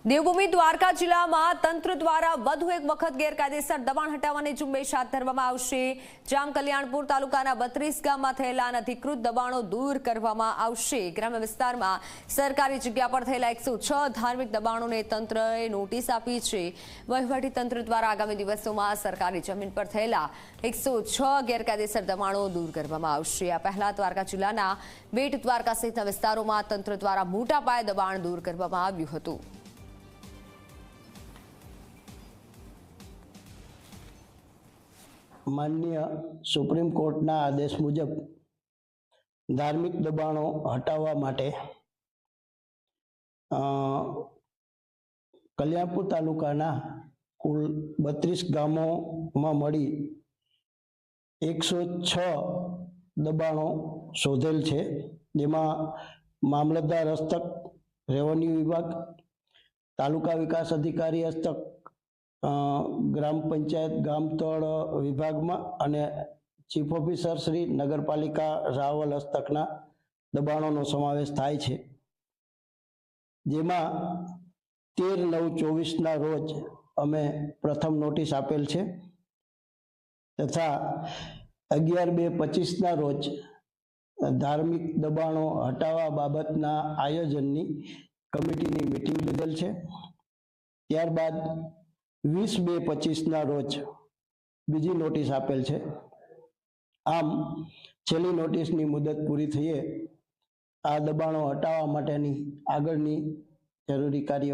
દેવભૂમિ દ્વારકા જિલ્લામાં તંત્ર દ્વારા વધુ એક વખત ગેરકાયદેસર દબાણ હટાવવાની ઝુંબેશ હાથ ધરવામાં આવશે। જામ કલ્યાણપુર તાલુકાના 32 ગામમાં થયેલા અનધિકૃત દબાણો દૂર કરવામાં આવશે। ગ્રામ્ય વિસ્તારમાં સરકારી જગ્યા પર થયેલા 106 ધાર્મિક દબાણોને તંત્રએ નોટિસ આપી છે। વહીવટી તંત્ર દ્વારા આગામી દિવસોમાં સરકારી જમીન પર થયેલા 106 ગેરકાયદેસર દબાણો દૂર કરવામાં આવશે। આ પહેલા દ્વારકા જિલ્લાના બેટ દ્વારકા સહિતના વિસ્તારોમાં તંત્ર દ્વારા મોટા પાયે દબાણ દૂર કરવામાં આવ્યું હતું। माननीय सुप्रीम कोर्टना आदेश मुजब धार्मिक दबाणों हटाववा माटे कल्याणपुर तालुकाना कुल 32 गामों में मळी 106 दबाणों शोधेल छे, जेमां मामलतदार हस्तक, रेवन्यू विभाग, तालुका विकास अधिकारी हस्तक, ग्राम पंचायत गामतळ विभाग में अने चीफ ऑफिसर श्री नगरपालिका रावल हस्तकना दबाणों समावेश थाय छे, जेमां 13/9/24 रोज अमे प्रथम नोटिस आपेल छे तथा 11/2/25 रोज धार्मिक दबाणों हटावा बाबतना आयोजननी कमिटीनी मीटिंग लीधेल छे। त्यारबाद 20/2/25 रोज बीजी नोटिस आपेल छे। आम छेल्ली नोटिसनी मुदत पूरी थईए आ दबाणों हटावा माटेनी आगळनी जरूरी कार्य